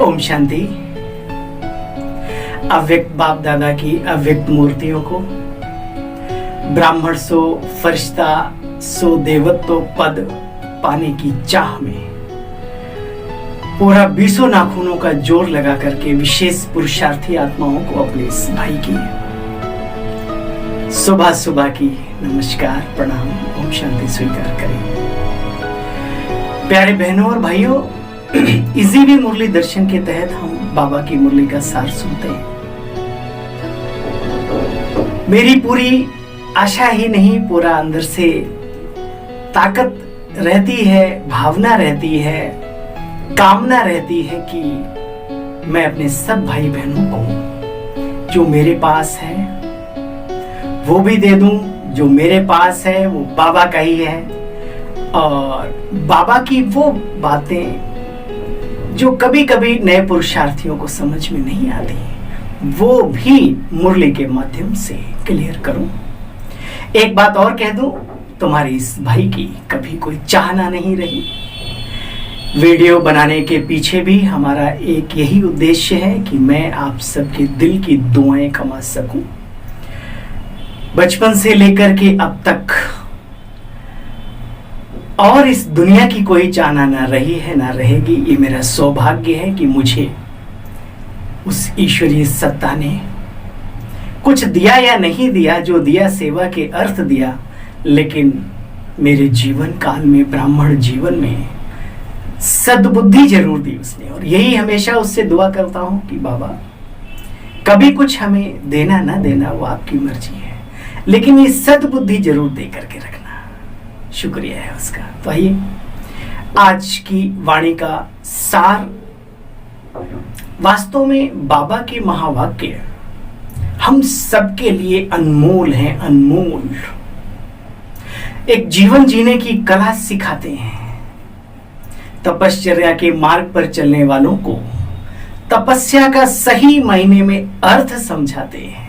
ओम शांति। अव्यक्त बाप दादा की अव्यक्त मूर्तियों को ब्राह्मण सो फरिश्ता सो देवत्व पद पाने की चाह में पूरा 20 नाखूनों का जोर लगा करके विशेष पुरुषार्थी आत्माओं को अपने इस भाई की सुबह सुबह की नमस्कार प्रणाम ओम शांति स्वीकार करें। प्यारे बहनों और भाइयों, इजीवी मुरली दर्शन के तहत हम बाबा की मुरली का सार सुनते हैं। मेरी पूरी आशा ही नहीं, पूरा अंदर से ताकत रहती है, भावना रहती है, कामना रहती है कि मैं अपने सब भाई बहनों को जो मेरे पास है वो भी दे दूं, जो मेरे पास है वो बाबा का ही है, और बाबा की वो बातें जो कभी कभी नए पुरुषार्थियों को समझ में नहीं आती वो भी मुरली के माध्यम से क्लियर करूं। एक बात और कह दूं, तुम्हारी इस भाई की कभी कोई चाहना नहीं रही। वीडियो बनाने के पीछे भी हमारा एक यही उद्देश्य है कि मैं आप सबके दिल की दुआएं कमा सकूं। बचपन से लेकर के अब तक और इस दुनिया की कोई चाहना ना रही है ना रहेगी। ये मेरा सौभाग्य है कि मुझे उस ईश्वरीय सत्ता ने कुछ दिया या नहीं दिया, जो दिया सेवा के अर्थ दिया, लेकिन मेरे जीवन काल में, ब्राह्मण जीवन में सद्बुद्धि जरूर दी उसने। और यही हमेशा उससे दुआ करता हूं कि बाबा कभी कुछ हमें देना ना देना वो आपकी मर्जी है, लेकिन ये सद्बुद्धि जरूर दे करके रखना। शुक्रिया है उसका। तो आइए आज की वाणी का सार, वास्तव में बाबा के महावाक्य हम सबके लिए अनमोल हैं, अनमोल। एक जीवन जीने की कला सिखाते हैं। तपश्चर्या के मार्ग पर चलने वालों को तपस्या का सही मायने में अर्थ समझाते हैं।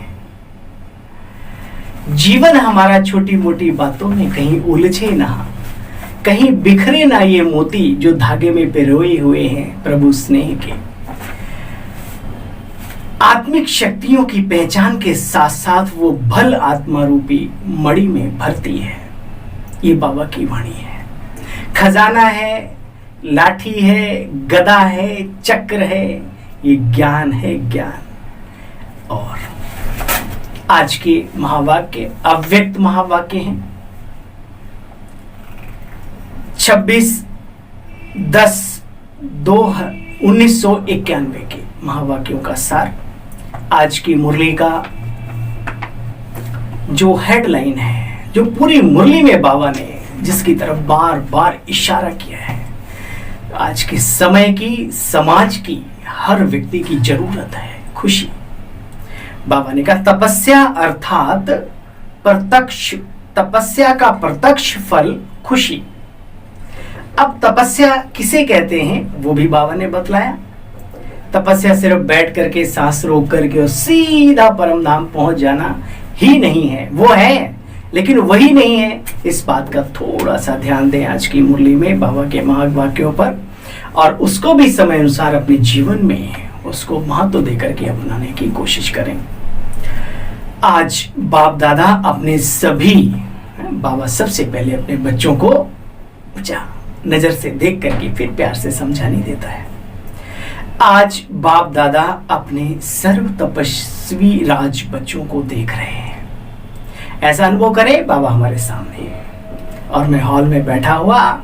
जीवन हमारा छोटी मोटी बातों में कहीं उलझे ना, कहीं बिखरे ना ये मोती जो धागे में पिरोए हुए हैं प्रभु स्नेह के। आत्मिक शक्तियों की पहचान के साथ साथ वो भल आत्मा रूपी मणि में भरती है। ये बाबा की वाणी है। खजाना है, लाठी है, गदा है, चक्र है, ये ज्ञान है, ज्ञान। और आज के महावाक्य अव्यक्त महावाक्य हैं। 26/10/1991 के महावाक्यों का सार। आज की मुरली का जो हेडलाइन है, जो पूरी मुरली में बाबा ने जिसकी तरफ बार बार इशारा किया है, आज के समय की, समाज की, हर व्यक्ति की जरूरत है खुशी। बाबा ने कहा तपस्या अर्थात प्रत्यक्ष, तपस्या का प्रत्यक्ष फल खुशी। अब तपस्या किसे कहते हैं वो भी बाबा ने बतलाया। तपस्या सिर्फ बैठ करके सांस रोक करके और सीधा परम धाम पहुंच जाना ही नहीं है। वो है, लेकिन वही नहीं है। इस बात का थोड़ा सा ध्यान दें आज की मुरली में बाबा के महावाक्यों पर, और उसको भी समय अनुसार अपने जीवन में उसको महत्व देकर के अपनाने की कोशिश करें। आज बाप दादा अपने सभी, बाबा सबसे पहले अपने बच्चों को ऊंचा नजर से देख करके फिर प्यार से समझाने देता है। आज बाप दादा अपने सर्व तपस्वी राज बच्चों को देख रहे हैं। ऐसा अनुभव करे बाबा हमारे सामने और मैं हॉल में बैठा हुआ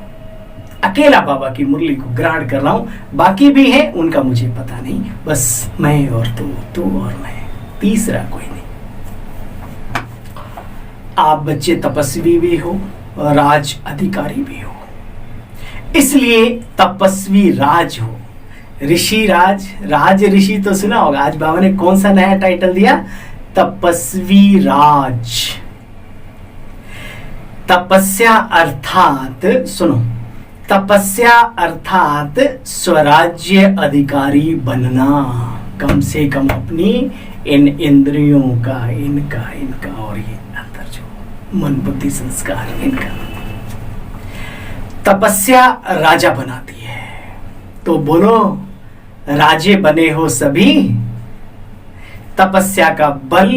अकेला बाबा की मुरली को ग्रहण कर रहा हूं। बाकी भी है, उनका मुझे पता नहीं, बस मैं और तू और मैं, तीसरा कोई नहीं। आप बच्चे तपस्वी भी हो और राज अधिकारी भी हो, इसलिए तपस्वी राज हो। ऋषि राज, राज ऋषि तो सुना होगा। आज बाबा ने कौन सा नया टाइटल दिया? तपस्वी राज। तपस्या अर्थात, सुनो, तपस्या अर्थात स्वराज्य अधिकारी बनना। कम से कम अपनी इन इंद्रियों का, इनका और ये अंदर जो मन बुद्धि संस्कार, इनका तपस्या राजा बनाती है। तो बोलो राजे बने हो सभी, तपस्या का बल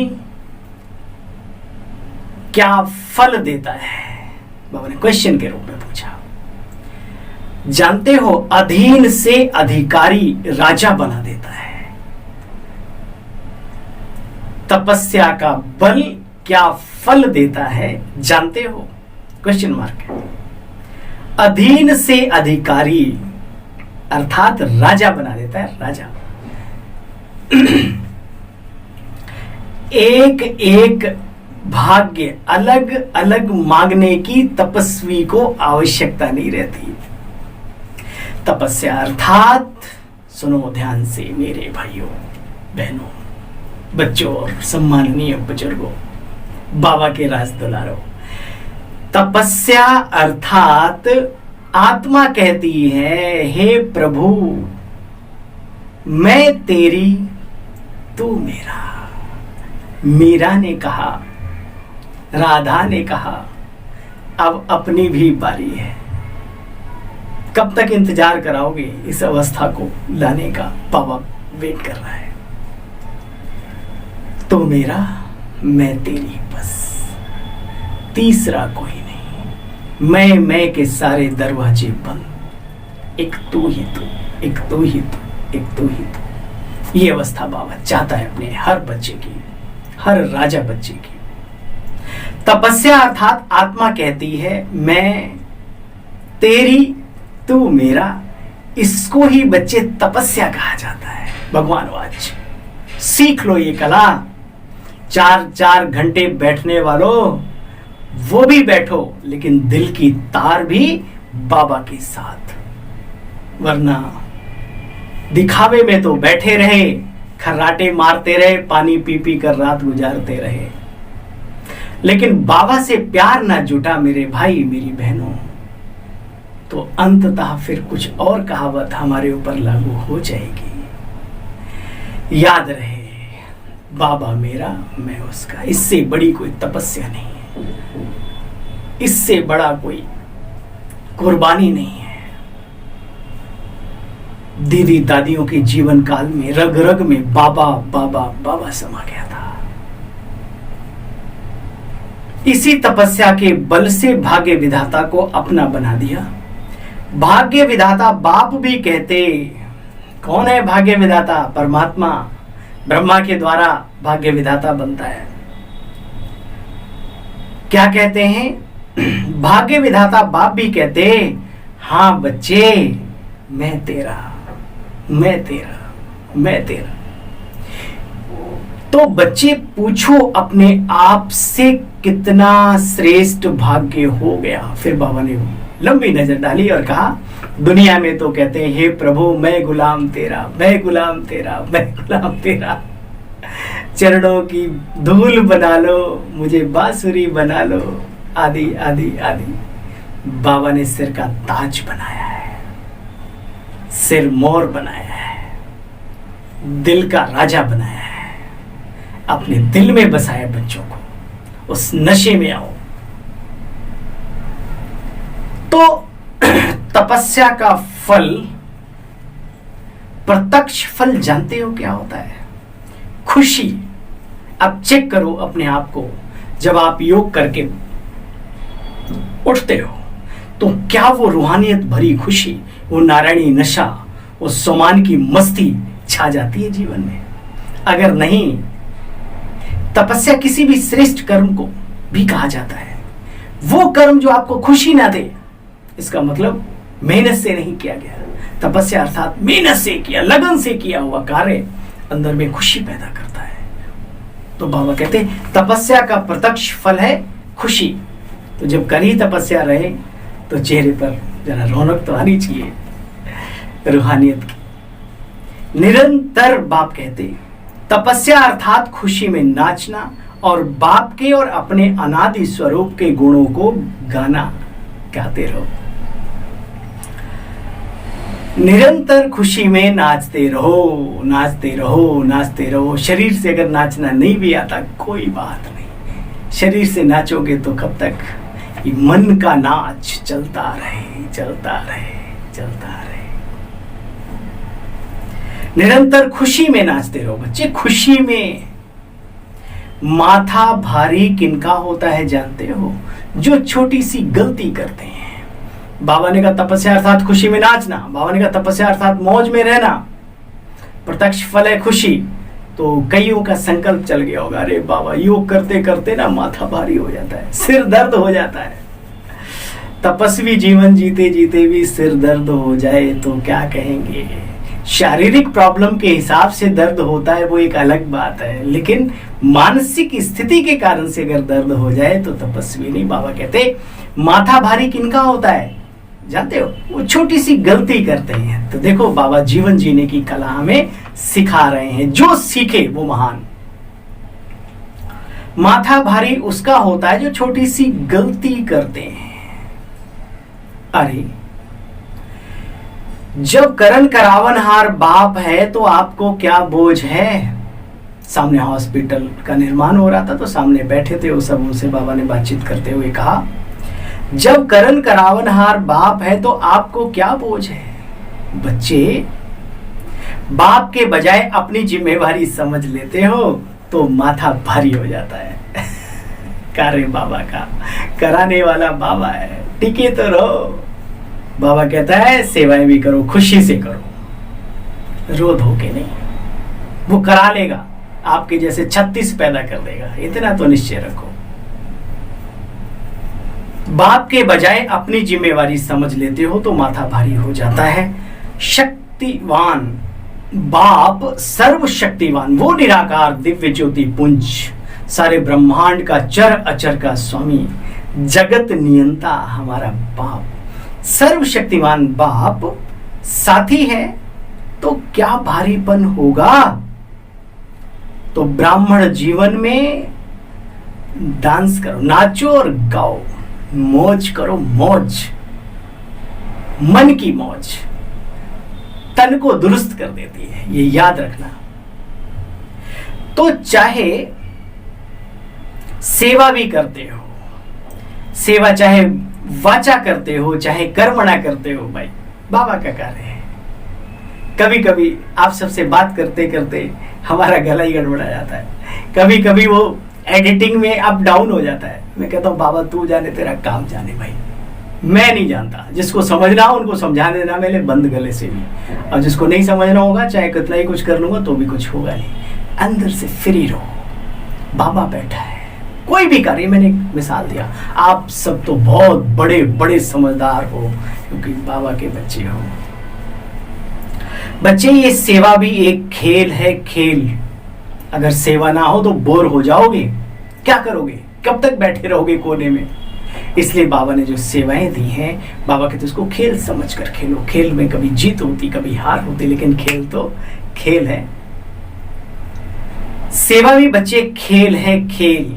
क्या फल देता है? बाबा ने क्वेश्चन के रूप में पूछा। जानते हो, अधीन से अधिकारी राजा बना देता है। तपस्या का बल क्या फल देता है जानते हो? क्वेश्चन मार्क है। अधीन से अधिकारी अर्थात राजा बना देता है, राजा। एक एक भाग्य अलग अलग मांगने की तपस्वी को आवश्यकता नहीं रहती। तपस्या अर्थात, सुनो ध्यान से मेरे भाइयों बहनों, बच्चों और सम्माननीय बुजुर्गों, बाबा के राज दुलारों, तपस्या अर्थात आत्मा कहती है, हे प्रभु मैं तेरी तू मेरा। मीरा ने कहा, राधा ने कहा, अब अपनी भी बारी है। कब तक इंतजार कराओगे इस अवस्था को लाने का? बाबा वेट कर रहा है। तो मेरा, मैं तेरी, बस तीसरा कोई नहीं। मैं के सारे दरवाजे बंद, एक तू ही तू, एक तू ही तू, एक तू ही तू। ये अवस्था बाबा चाहता है अपने हर बच्चे की, हर राजा बच्चे की। तपस्या अर्थात आत्मा कहती है, मैं तेरी तू मेरा। इसको ही बच्चे तपस्या कहा जाता है। भगवान आज सीख लो ये कला। 4-4 घंटे बैठने वालों, वो भी बैठो, लेकिन दिल की तार भी बाबा के साथ। वरना दिखावे में तो बैठे रहे, खर्राटे मारते रहे, पानी पी पी कर रात गुजारते रहे, लेकिन बाबा से प्यार ना जुटा मेरे भाई मेरी बहनों, तो अंततः फिर कुछ और कहावत हमारे ऊपर लागू हो जाएगी। याद रहे, बाबा मेरा, मैं उसका। इससे बड़ी कोई तपस्या नहीं है, इससे बड़ा कोई कुर्बानी नहीं है। दीदी दादियों के जीवन काल में रग रग में बाबा बाबा बाबा समा गया था। इसी तपस्या के बल से भाग्य विधाता को अपना बना दिया। भाग्य विधाता बाप भी कहते। कौन है भाग्य विधाता? परमात्मा। ब्रह्मा के द्वारा भाग्य विधाता बनता है। क्या कहते हैं? भाग्य विधाता बाप भी कहते, हाँ बच्चे, मैं तेरा, मैं तेरा, मैं तेरा। तो बच्चे पूछो अपने आप से, कितना श्रेष्ठ भाग्य हो गया। फिर बाबा ने लंबी नजर डाली और कहा, दुनिया में तो कहते हैं, हे प्रभु मैं गुलाम तेरा, मैं गुलाम तेरा, मैं गुलाम तेरा। चरणों की धूल बना लो, मुझे बांसुरी बना लो, आदि आदि आदि। बाबा ने सिर का ताज बनाया है, सिर मोर बनाया है, दिल का राजा बनाया है, अपने दिल में बसाया बच्चों को। उस नशे में आओ। तो तपस्या का फल, प्रत्यक्ष फल जानते हो क्या होता है? खुशी। अब चेक करो अपने आप को, जब आप योग करके उठते हो तो क्या वो रूहानियत भरी खुशी, वो नारायणी नशा, वो सोमान की मस्ती छा जाती है जीवन में? अगर नहीं, तपस्या किसी भी श्रेष्ठ कर्म को भी कहा जाता है। वो कर्म जो आपको खुशी ना दे, इसका मतलब मेहनत से नहीं किया गया। तपस्या अर्थात मेहनत से किया, लगन से किया हुआ कार्य अंदर में खुशी पैदा करता है। तो बाबा कहते हैं तपस्या का प्रत्यक्ष फल है खुशी। तो जब कर ही तपस्या रहे तो चेहरे पर जरा रौनक तो आनी चाहिए रूहानियत की। निरंतर बाप कहते तपस्या अर्थात खुशी में नाचना और बाप के और अपने अनादि स्वरूप के गुणों को गाना, गाते रहो। निरंतर खुशी में नाचते रहो, नाचते रहो, नाचते रहो। शरीर से अगर नाचना नहीं भी आता कोई बात नहीं, शरीर से नाचोगे तो कब तक? ये मन का नाच चलता रहे, चलता रहे, चलता रहे। निरंतर खुशी में नाचते रहो बच्चे, खुशी में। माथा भारी किनका होता है जानते हो? जो छोटी सी गलती करते हैं। बाबा ने कहा तपस्या अर्थात खुशी में नाचना, बाबा ने कहा तपस्या अर्थात मौज में रहना, प्रत्यक्ष फल है खुशी। तो कईयों का संकल्प चल गया होगा, अरे बाबा योग करते करते ना माथा भारी हो जाता है, सिर दर्द हो जाता है। तपस्वी जीवन जीते जीते भी सिर दर्द हो जाए तो क्या कहेंगे? शारीरिक प्रॉब्लम के हिसाब से दर्द होता है वो एक अलग बात है, लेकिन मानसिक स्थिति के कारण से अगर दर्द हो जाए तो तपस्वी नहीं। बाबा कहते माथा भारी किनका होता है जानते हो? वो छोटी सी गलती करते हैं। तो देखो बाबा जीवन जीने की कला हमें सिखा रहे हैं, जो सीखे वो महान। माथा भारी उसका होता है जो छोटी सी गलती करते हैं। अरे जब करण करावनहार बाप है तो आपको क्या बोझ है? सामने हॉस्पिटल का निर्माण हो रहा था तो सामने बैठे थे वो सब, उनसे बाबा ने बातचीत करते हुए कहा जब करण करावनहार बाप है तो आपको क्या बोझ है? बच्चे बाप के बजाय अपनी जिम्मेवारी समझ लेते हो तो माथा भारी हो जाता है। कार्य बाबा का कराने वाला बाबा है, टिके तो रहो। बाबा कहता है सेवाएं भी करो, खुशी से करो, रो धो के नहीं। वो करा लेगा, आपके जैसे 36 पैदा कर देगा, इतना तो निश्चय रखो। बाप के बजाय अपनी जिम्मेवारी समझ लेते हो तो माथा भारी हो जाता है। शक्तिवान बाप, सर्वशक्तिवान, वो निराकार दिव्य ज्योति पुंज, सारे ब्रह्मांड का चर अचर का स्वामी, जगत नियंता हमारा बाप, सर्वशक्तिमान बाप साथी है तो क्या भारीपन होगा? तो ब्राह्मण जीवन में डांस करो, नाचो और गाओ, मौज करो, मौज, मन की मौज तन को दुरुस्त कर देती है, ये याद रखना। तो चाहे सेवा भी करते हो, सेवा चाहे वाचा करते हो चाहे कर्मणा करते हो, भाई बाबा का कार्य है। कभी कभी आप सबसे बात करते करते हमारा गला ही गड़बड़ा जाता है, कभी कभी वो एडिटिंग में अप डाउन हो जाता है। मैं कहता हूँ बाबा तू जाने, तेरा काम जाने, भाई मैं नहीं जानता। जिसको समझना हो उनको समझा देना मेरे बंद गले से भी, और जिसको नहीं समझना होगा चाहे कितना ही कुछ कर लूंगा तो भी कुछ होगा नहीं। अंदर से फ्री रहो, बाबा बैठा है। कोई भी कार्य, मैंने एक मिसाल दिया, आप सब तो बहुत बड़े बड़े समझदार हो क्योंकि बाबा के बच्चे हो। बच्चे ये सेवा भी एक खेल है, खेल। अगर सेवा ना हो तो बोर हो जाओगे, क्या करोगे? कब तक बैठे रहोगे कोने में? इसलिए बाबा ने जो सेवाएं दी हैं, बाबा कहते उसको खेल समझकर खेलो। खेल में कभी जीत होती कभी हार होती, लेकिन खेल तो खेल है। सेवा भी बच्चे खेल है, खेल।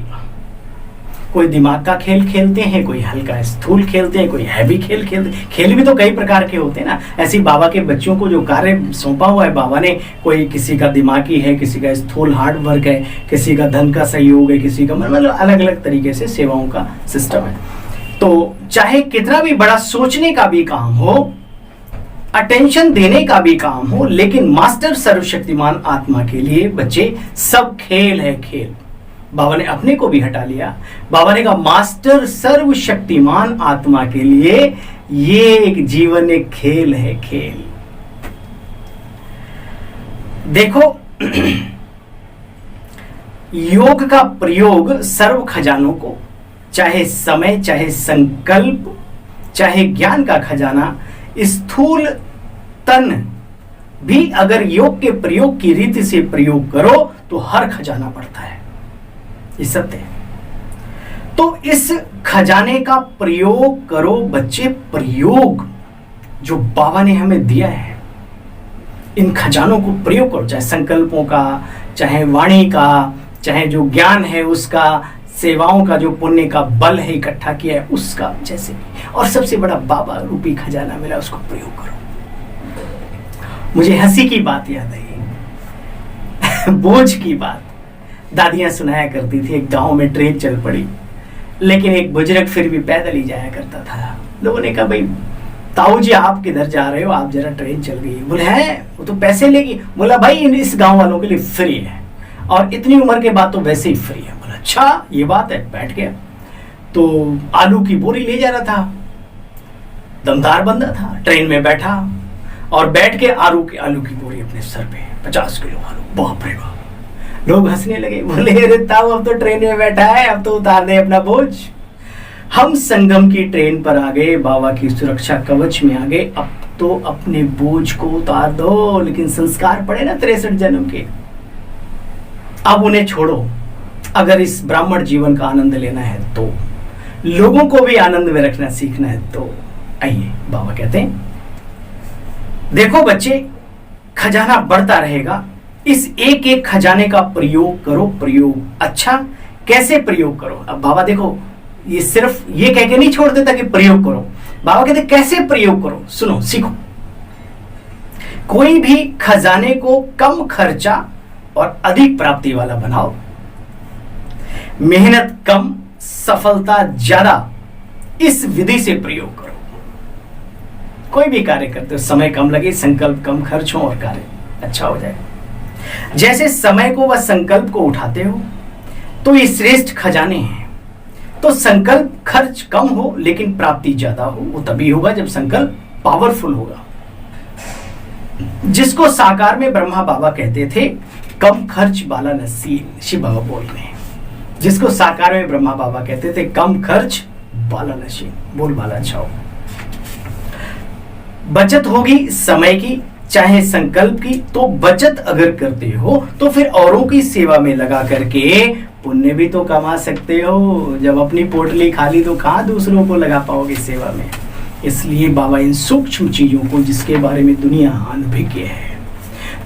कोई दिमाग का खेल खेलते हैं, कोई हल्का स्थूल खेलते हैं, कोई हैवी खेल खेलते हैं। खेल भी तो कई प्रकार के होते हैं ना। ऐसी बाबा के बच्चों को जो कार्य सौंपा हुआ है बाबा ने, कोई किसी का दिमागी है, किसी का स्थूल हार्ड वर्क है, किसी का धन का सहयोग है, किसी का मतलब अलग अलग तरीके से सेवाओं का सिस्टम है। तो चाहे कितना भी बड़ा सोचने का भी काम हो, अटेंशन देने का भी काम हो, लेकिन मास्टर सर्वशक्तिमान आत्मा के लिए बच्चे सब खेल है, खेल। बाबा ने अपने को भी हटा लिया। बाबा ने कहा मास्टर सर्वशक्तिमान आत्मा के लिए ये एक जीवन एक खेल है, खेल। देखो योग का प्रयोग सर्व खजानों को, चाहे समय, चाहे संकल्प, चाहे ज्ञान का खजाना, स्थूल तन भी अगर योग के प्रयोग की रीति से प्रयोग करो तो हर खजाना बढ़ता है। ये सत्य है। तो इस खजाने का प्रयोग करो बच्चे, प्रयोग जो बाबा ने हमें दिया है, इन खजानों को प्रयोग करो, चाहे संकल्पों का, चाहे वाणी का, चाहे जो ज्ञान है उसका, सेवाओं का जो पुण्य का बल है इकट्ठा किया है उसका, जैसे भी। और सबसे बड़ा बाबा रूपी खजाना मिला, उसको प्रयोग करो। मुझे हंसी की बात याद आई, बोझ की बात। दादियां सुनाया करती थी, एक गांव में ट्रेन चल पड़ी, लेकिन एक बुजुर्ग फिर भी पैदल ही जाया करता था। लोगों ने कहा भाई ताऊ जी आप किधर जा रहे हो, आप जरा ट्रेन चल गई। बोले हैं वो तो पैसे लेगी। बोला भाई इस गांव वालों के लिए फ्री है और इतनी उम्र के बाद तो वैसे ही फ्री है। बोला अच्छा ये बात है। बैठ गया तो आलू की बोरी ले जा रहा था, दमदार बंदा था। ट्रेन में बैठा और बैठ के आलू की बोरी अपने सर पे 50 किलो आलू। बाप रे बाप। लोग हंसने लगे। बोले अरे ताऊ अब तो ट्रेन में बैठा है, अब तो उतार दे अपना बोझ। हम संगम की ट्रेन पर आ गए, बाबा की सुरक्षा कवच में आ गए। अब तो अपने बोझ को उतार दो, लेकिन संस्कार पड़े ना 63 जन्म के। अब उन्हें छोड़ो। अगर इस ब्राह्मण जीवन का आनंद लेना है तो, लोगों को भी आनंद में रखना सीखना है तो आइए। बाबा कहते हैं देखो बच्चे, खजाना बढ़ता रहेगा, इस एक एक खजाने का प्रयोग करो। प्रयोग अच्छा कैसे प्रयोग करो? अब बाबा देखो ये सिर्फ ये कह के नहीं छोड़ देता कि प्रयोग करो। बाबा कहते कैसे प्रयोग करो, सुनो सीखो। कोई भी खजाने को कम खर्चा और अधिक प्राप्ति वाला बनाओ। मेहनत कम, सफलता ज्यादा, इस विधि से प्रयोग करो। कोई भी कार्य करते हो समय कम लगे, संकल्प कम खर्च हो और कार्य अच्छा हो जाए। जैसे समय को व संकल्प को उठाते हो तो ये श्रेष्ठ खजाने हैं। तो संकल्प खर्च कम हो लेकिन प्राप्ति ज्यादा हो, वो तभी होगा जब संकल्प पावरफुल होगा। जिसको साकार में ब्रह्मा बाबा कहते थे कम खर्च वाला नसीब, शिव बाबा बोल रहे हैं। जिसको साकार में ब्रह्मा बाबा कहते थे कम खर्च वाला नसीब, बोल वाला अच्छा हो। बचत होगी समय की चाहे संकल्प की, तो बचत अगर करते हो तो फिर औरों की सेवा में लगा करके पुण्य भी तो कमा सकते हो। जब अपनी पोटली खाली तो कहां दूसरों को लगा पाओगे सेवा में। इसलिए बाबा इन सूक्ष्म चीजों को, जिसके बारे में दुनिया अनभिज्ञ है,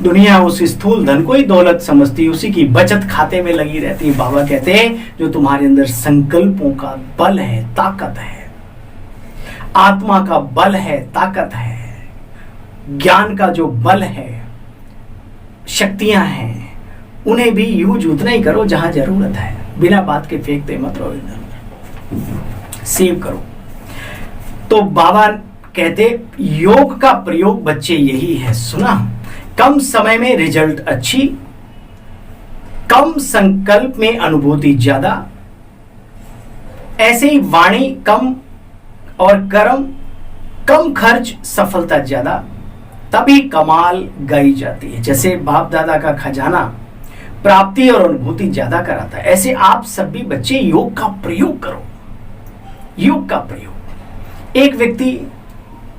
दुनिया उस स्थूल धन को ही दौलत समझती है, उसी की बचत खाते में लगी रहती है। बाबा कहते हैं जो तुम्हारे अंदर संकल्पों का बल है, ताकत है, आत्मा का बल है, ताकत है, ज्ञान का जो बल है, शक्तियां हैं, उन्हें भी यूज उतना ही करो जहां जरूरत है। बिना बात के फेंकते मत रहो, इधर सेव करो। तो बाबा कहते योग का प्रयोग बच्चे यही है, सुना, कम समय में रिजल्ट अच्छी, कम संकल्प में अनुभूति ज्यादा, ऐसे ही वाणी कम और कर्म कम, खर्च सफलता ज्यादा, तभी कमाल गाई जाती है। जैसे बाप दादा का खजाना प्राप्ति और अनुभूति ज्यादा कराता है, ऐसे आप सभी बच्चे योग का प्रयोग करो। योग का प्रयोग, एक व्यक्ति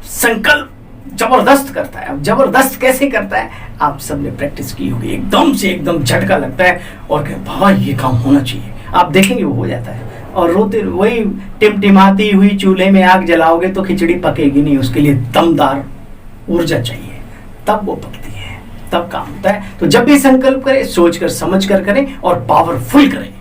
संकल्प जबरदस्त करता है। अब जबरदस्त कैसे करता है, आप सबने प्रैक्टिस की होगी। एकदम से एकदम झटका लगता है और बाबा ये काम होना चाहिए, आप देखेंगे वो हो जाता है। और रोते वही टिमटिमाती हुई चूल्हे में आग जलाओगे तो खिचड़ी पकेगी नहीं, उसके लिए दमदार ऊर्जा चाहिए, तब वो पकती है, तब काम होता है। तो जब भी संकल्प करें सोच कर समझ कर करें और पावरफुल करें।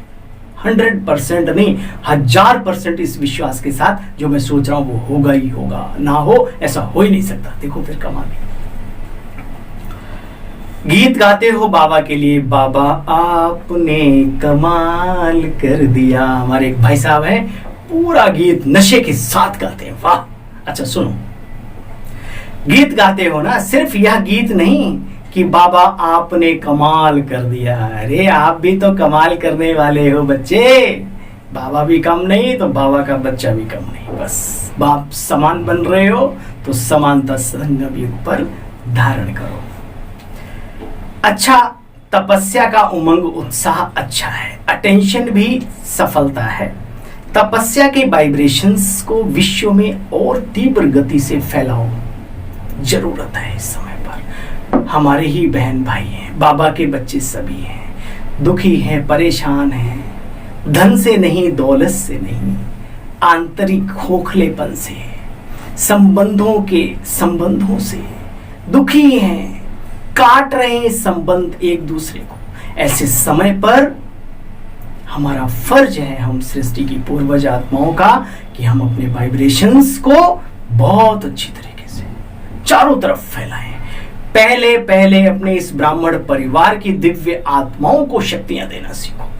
100% नहीं, 1000% इस विश्वास के साथ जो मैं सोच रहा हूं वो होगा ही होगा, ना हो ऐसा हो ही नहीं सकता। देखो फिर कमाल। गीत गाते हो बाबा के लिए, बाबा आपने कमाल कर दिया। हमारे एक भाई साहब हैं, पूरा गीत नशे के साथ गाते हैं, वाह। अच्छा सुनो, गीत गाते हो ना, सिर्फ यह गीत नहीं कि बाबा आपने कमाल कर दिया। अरे आप भी तो कमाल करने वाले हो बच्चे। बाबा भी कम नहीं तो बाबा का बच्चा भी कम नहीं। बस बाप समान बन रहे हो तो समानता संगम युग पर धारण करो। अच्छा, तपस्या का उमंग उत्साह अच्छा है, अटेंशन भी सफलता है। तपस्या के वाइब्रेशंस को विश्व में और तीव्र गति से फैलाओ, जरूरत है इस समय पर। हमारे ही बहन भाई हैं, बाबा के बच्चे सभी हैं, दुखी हैं, परेशान हैं, धन से नहीं, दौलत से नहीं, आंतरिक खोखलेपन से, संबंधों से दुखी हैं, काट रहे हैं संबंध एक दूसरे को। ऐसे समय पर हमारा फर्ज है, हम सृष्टि की पूर्वज आत्माओं का, कि हम अपने वाइब्रेशंस को बहुत अच्छी तरीके से चारों तरफ फैलाएं। पहले पहले अपने इस ब्राह्मण परिवार की दिव्य आत्माओं को शक्तियां देना सीखो,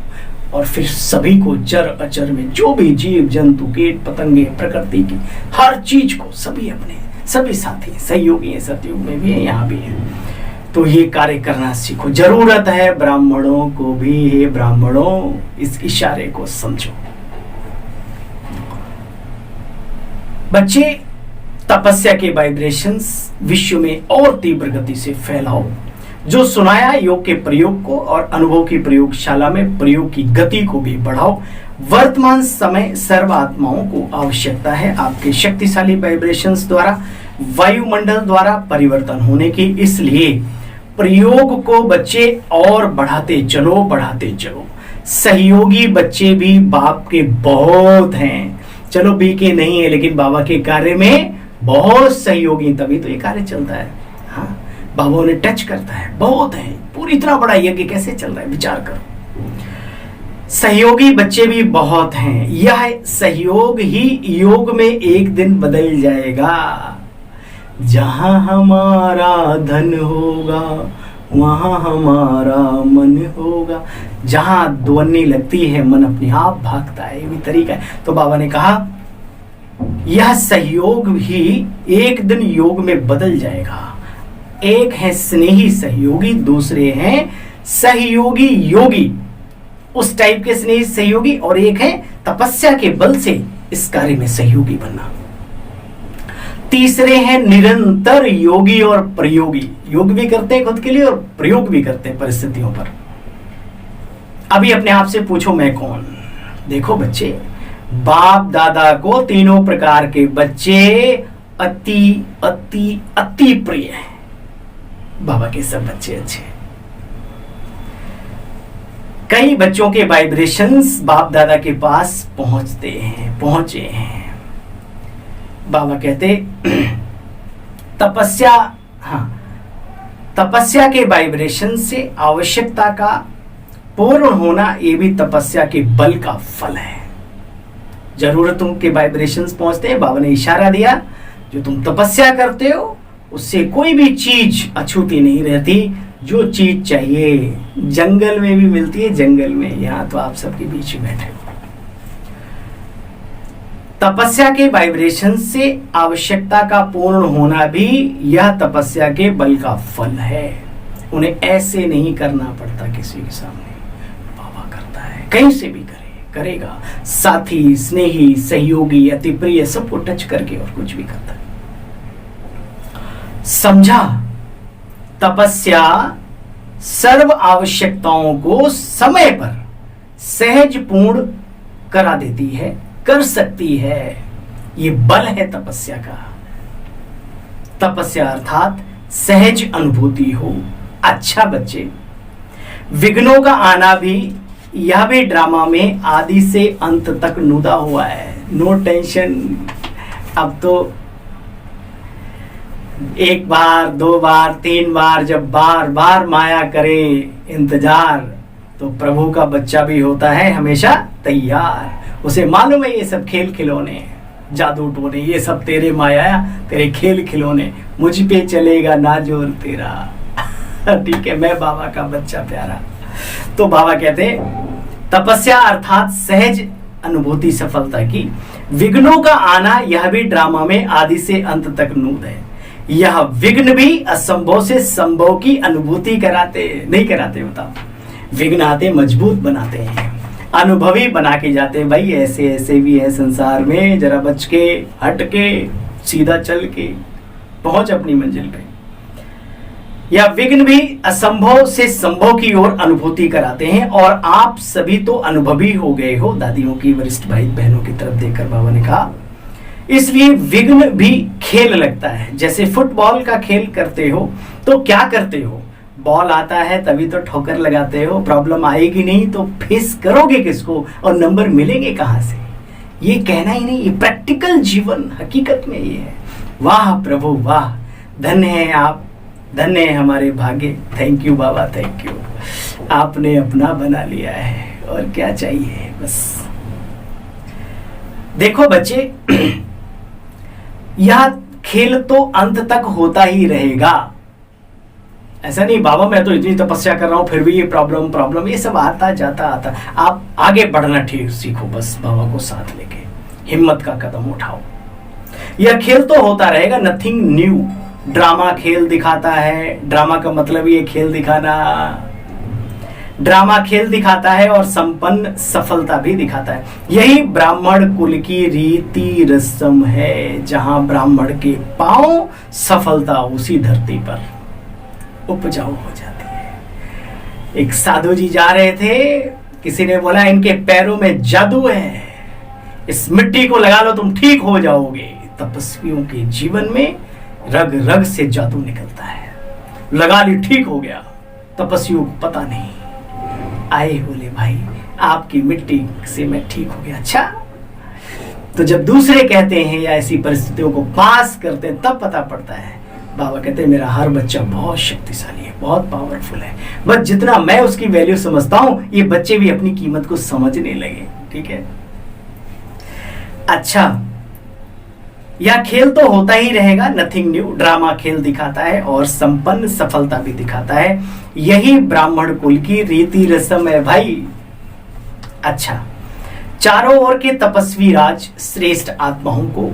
और फिर सभी को, चर अचर में जो भी जीव जंतु, कीट पतंगे, प्रकृति की हर चीज को, सभी अपने सभी साथी सहयोगी हैं, सतयुग में भी है, यहाँ भी है। तो ये कार्य करना सीखो। जरूरत है ब्राह्मणों को भी, हे ब्राह्मणों इस इशारे को समझो। बच्चे, तपस्या के वाइब्रेशंस विश्व में और तीव्र गति से फैलाओ। जो सुनाया योग के प्रयोग को और अनुभव की प्रयोगशाला में प्रयोग की गति को भी बढ़ाओ। वर्तमान समय सर्व आत्माओं को आवश्यकता है आपके शक्तिशाली वाइब्रेशंस द्वारा, वायुमंडल द्वारा परिवर्तन होने की। इसलिए प्रयोग को बच्चे और बढ़ाते चलो, बढ़ाते चलो। सहयोगी बच्चे भी बाप के बहुत हैं। चलो बी के नहीं है, लेकिन बाबा के कार्य में बहुत सहयोगी, तभी तो ये कार्य चलता है। हाँ, बाबा उन्हें टच करता है, बहुत है। पूरी इतना बड़ा यज्ञ कैसे चल रहा है, विचार करो। सहयोगी बच्चे भी बहुत हैं। यह सहयोग ही योग में एक दिन बदल जाएगा। जहां हमारा धन होगा वहां हमारा मन होगा। जहां ध्वनि लगती है मन अपने आप भागता है, ये भी तरीका है। तो बाबा ने कहा यह सहयोग ही एक दिन योग में बदल जाएगा। एक है स्नेही सहयोगी, दूसरे हैं सहयोगी योगी, उस टाइप के स्नेही सहयोगी, और एक है तपस्या के बल से इस कार्य में सहयोगी बनना। तीसरे हैं निरंतर योगी और प्रयोगी, योग भी करते हैं खुद के लिए और प्रयोग भी करते हैं परिस्थितियों पर। अभी अपने आप से पूछो मैं कौन। देखो बच्चे, बाप दादा को तीनों प्रकार के बच्चे अति अति अति प्रिय हैं। बाबा के सब बच्चे अच्छे। कई बच्चों के वाइब्रेशंस बाप दादा के पास पहुंचे हैं। बाबा कहते तपस्या के वाइब्रेशन से आवश्यकता का पूर्ण होना, ये भी तपस्या के बल का फल है। जरूरतों के वाइब्रेशंस पहुंचते हैं। बाबा ने इशारा दिया, जो तुम तपस्या करते हो उससे कोई भी चीज अछूती नहीं रहती। जो चीज चाहिए जंगल में भी मिलती है, जंगल में। यहां तो आप सबके बीच में बैठे हो। तपस्या के वाइब्रेशन से आवश्यकता का पूर्ण होना भी यह तपस्या के बल का फल है। उन्हें ऐसे नहीं करना पड़ता किसी के सामने, बाबा करता है, कहीं से भी करेगा। साथी, स्नेही, सहयोगी, अति प्रिय, सबको टच करके और कुछ भी करता है। समझा? तपस्या सर्व आवश्यकताओं को समय पर सहज पूर्ण करा देती है, कर सकती है। ये बल है तपस्या का। तपस्या अर्थात सहज अनुभूति हो। अच्छा बच्चे, विघ्नों का आना भी, यह भी ड्रामा में आदि से अंत तक नुदा हुआ है। No tension. अब तो एक बार, दो बार, तीन बार, जब बार बार माया करे इंतजार, तो प्रभु का बच्चा भी होता है हमेशा तैयार। उसे मालूम है ये सब खेल खिलौने, जादू टोने, ये सब तेरे माया, तेरे खेल खिलौने, मुझ पे चलेगा ना जोर तेरा। ठीक है, मैं बाबा का बच्चा प्यारा। तो बाबा कहते तपस्या अर्थात सहज अनुभूति सफलता की। विघ्नों का आना, यह भी ड्रामा में आदि से अंत तक नूद है। यह विघ्न भी असंभव से संभव की अनुभूति नहीं कराते। बताओ, विघ्न आते मजबूत बनाते हैं, अनुभवी बना के जाते हैं। भाई ऐसे ऐसे भी है संसार में, जरा बच के, हट के, सीधा चल के पहुंच अपनी मंजिल पे। यह विघ्न भी असंभव से संभव की ओर अनुभूति कराते हैं। और आप सभी तो अनुभवी हो गए हो। दादियों की, वरिष्ठ भाई बहनों की तरफ देखकर बाबा ने कहा, इसलिए विघ्न भी खेल लगता है। जैसे फुटबॉल का खेल करते हो तो क्या करते हो, बॉल आता है तभी तो ठोकर लगाते हो। प्रॉब्लम आएगी नहीं तो फेस करोगे किसको और नंबर मिलेंगे कहां से? ये कहना ही नहीं, ये प्रैक्टिकल जीवन हकीकत में ये है। वाह प्रभु वाह, धन्य है आप, धन्य है हमारे भाग्य। Thank you Baba, thank you. आपने अपना बना लिया है, और क्या चाहिए बस। देखो बच्चे, यह खेल तो अंत तक होता ही रहेगा। ऐसा नहीं बाबा मैं तो इतनी तपस्या कर रहा हूं फिर भी ये प्रॉब्लम, ये सब आता जाता आता। आप आगे बढ़ना ठीक सीखो, बस बाबा को साथ लेके हिम्मत का कदम उठाओ। यह खेल तो होता रहेगा, नथिंग न्यू। ड्रामा खेल दिखाता है, ड्रामा का मतलब ये खेल दिखाना, ड्रामा खेल दिखाता है और संपन्न सफलता भी दिखाता है। यही ब्राह्मण कुल की रीति रस्म है, जहां ब्राह्मण के पांव सफलता उसी धरती पर उपजाऊ हो जाती है। एक साधु जी जा रहे थे, किसी ने बोला इनके पैरों में जादू है, इस मिट्टी को लगा लो तुम ठीक हो जाओगे। तपस्वियों के जीवन में रग रग से जादू निकलता है, लगा ली ठीक हो गया। तपस्वियों को पता नहीं, आए बोले भाई आपकी मिट्टी से मैं ठीक हो गया। अच्छा, तो जब दूसरे कहते हैं या ऐसी परिस्थितियों को पास करते हैं तब पता पड़ता है। बाबा कहते हैं मेरा हर बच्चा बहुत शक्तिशाली है, बहुत पावरफुल है, बस जितना मैं उसकी वैल्यू समझता हूं ये बच्चे भी अपनी कीमत को समझने लगे। ठीक है, अच्छा, यह खेल तो होता ही रहेगा, नथिंग न्यू। ड्रामा खेल दिखाता है और संपन्न सफलता भी दिखाता है। यही ब्राह्मण कुल की रीति रस्म है भाई। अच्छा, चारों ओर के तपस्वी राज श्रेष्ठ आत्माओं को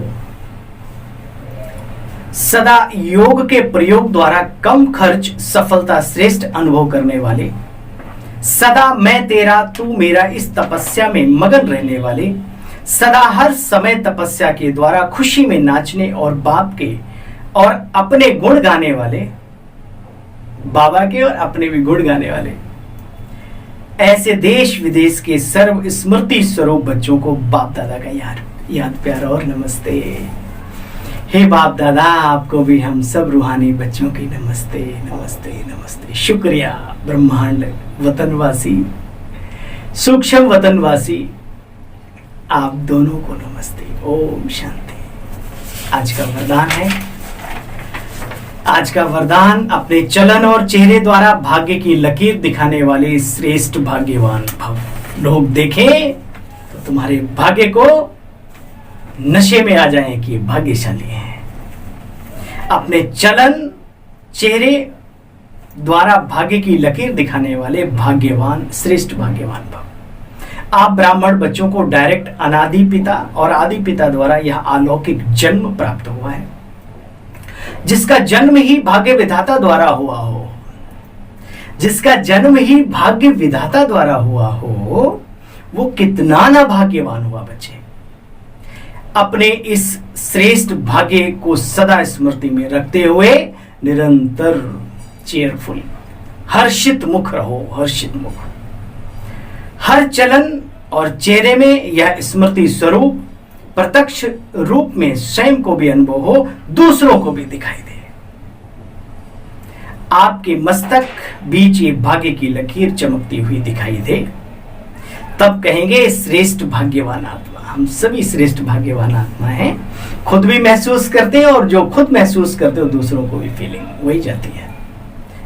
सदा योग के प्रयोग द्वारा कम खर्च सफलता श्रेष्ठ अनुभव करने वाले, सदा मैं तेरा तू मेरा इस तपस्या में मगन रहने वाले, सदा हर समय तपस्या के द्वारा खुशी में नाचने और बाप के और अपने गुण गाने वाले, बाबा के और अपने भी गुण गाने वाले, ऐसे देश विदेश के सर्व स्मृति स्वरूप बच्चों को बाप दादा का याद प्यार और नमस्ते। हे बाप दादा, आपको भी हम सब रूहानी बच्चों की नमस्ते नमस्ते नमस्ते। शुक्रिया ब्रह्मांड वतनवासी, सूक्ष्म वतनवासी, आप दोनों को नमस्ते। ओम शांति। आज का वरदान है, आज का वरदान अपने चलन और चेहरे द्वारा भाग्य की लकीर दिखाने वाले श्रेष्ठ भाग्यवान भव। लोग देखें तो तुम्हारे भाग्य को नशे में आ जाएं कि भाग्यशाली हैं। अपने चलन चेहरे द्वारा भाग्य की लकीर दिखाने वाले भाग्यवान, श्रेष्ठ भाग्यवान भव। आप ब्राह्मण बच्चों को डायरेक्ट अनादि पिता और आदि पिता द्वारा यह अलौकिक जन्म प्राप्त हुआ है, जिसका जन्म ही भाग्य विधाता द्वारा हुआ हो, जिसका जन्म ही भाग्य विधाता द्वारा हुआ हो, वो कितना ना भाग्यवान हुआ बच्चे। अपने इस श्रेष्ठ भाग्य को सदा स्मृति में रखते हुए निरंतर चेयरफुल, हर्षित मुख रहो, हर्षित मुख। हर चलन और चेहरे में यह स्मृति स्वरूप प्रत्यक्ष रूप में स्वयं को भी अनुभव हो, दूसरों को भी दिखाई दे। आपके मस्तक बीच ये भाग्य की लकीर चमकती हुई दिखाई दे, तब कहेंगे श्रेष्ठ भाग्यवान आत्मा। हम सभी श्रेष्ठ भाग्यवान आत्मा हैं, खुद भी महसूस करते हैं और जो खुद महसूस करते हो दूसरों को भी फीलिंग वही जाती है।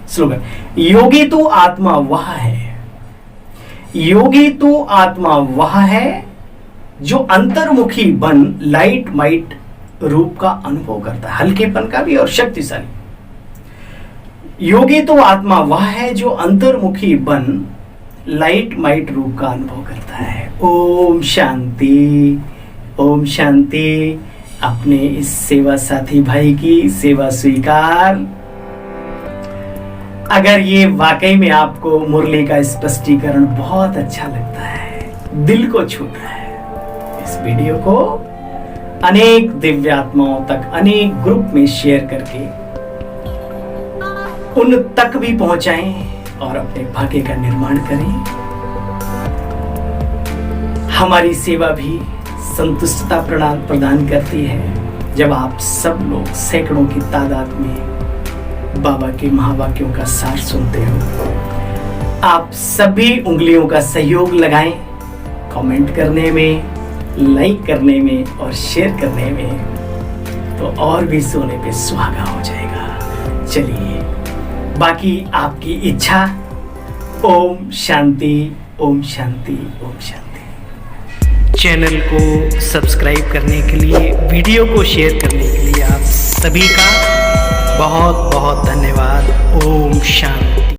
स्लोगन, योगी तो आत्मा वह है, योगी तो आत्मा वह है जो अंतर्मुखी बन लाइट माइट रूप का अनुभव करता है, हल्केपन का भी और शक्तिशाली। योगी तो आत्मा वह है जो अंतर्मुखी बन लाइट माइट रूप का अनुभव करता है। ओम शांति, ओम शांति। अपने इस सेवा साथी भाई की सेवा स्वीकार। अगर ये वाकई में आपको मुरली का स्पष्टीकरण बहुत अच्छा लगता है, दिल को छूता है, इस वीडियो को अनेक दिव्यात्माओं तक अनेक ग्रुप में शेयर करके उन तक भी पहुंचाएं और अपने भाग्य का निर्माण करें। हमारी सेवा भी संतुष्टता प्रदान करती है जब आप सब लोग सैकड़ों की तादाद में बाबा के महावाक्यों का सार सुनते हो। आप सभी उंगलियों का सहयोग लगाएं, कमेंट करने में, लाइक करने में और शेयर करने में, तो और भी सोने पे सुहागा हो जाएगा। चलिए, बाकी आपकी इच्छा। ओम शांति, ओम शांति, ओम शांति। चैनल को सब्सक्राइब करने के लिए, वीडियो को शेयर करने के लिए आप सभी का बहुत बहुत धन्यवाद। ओम शांति।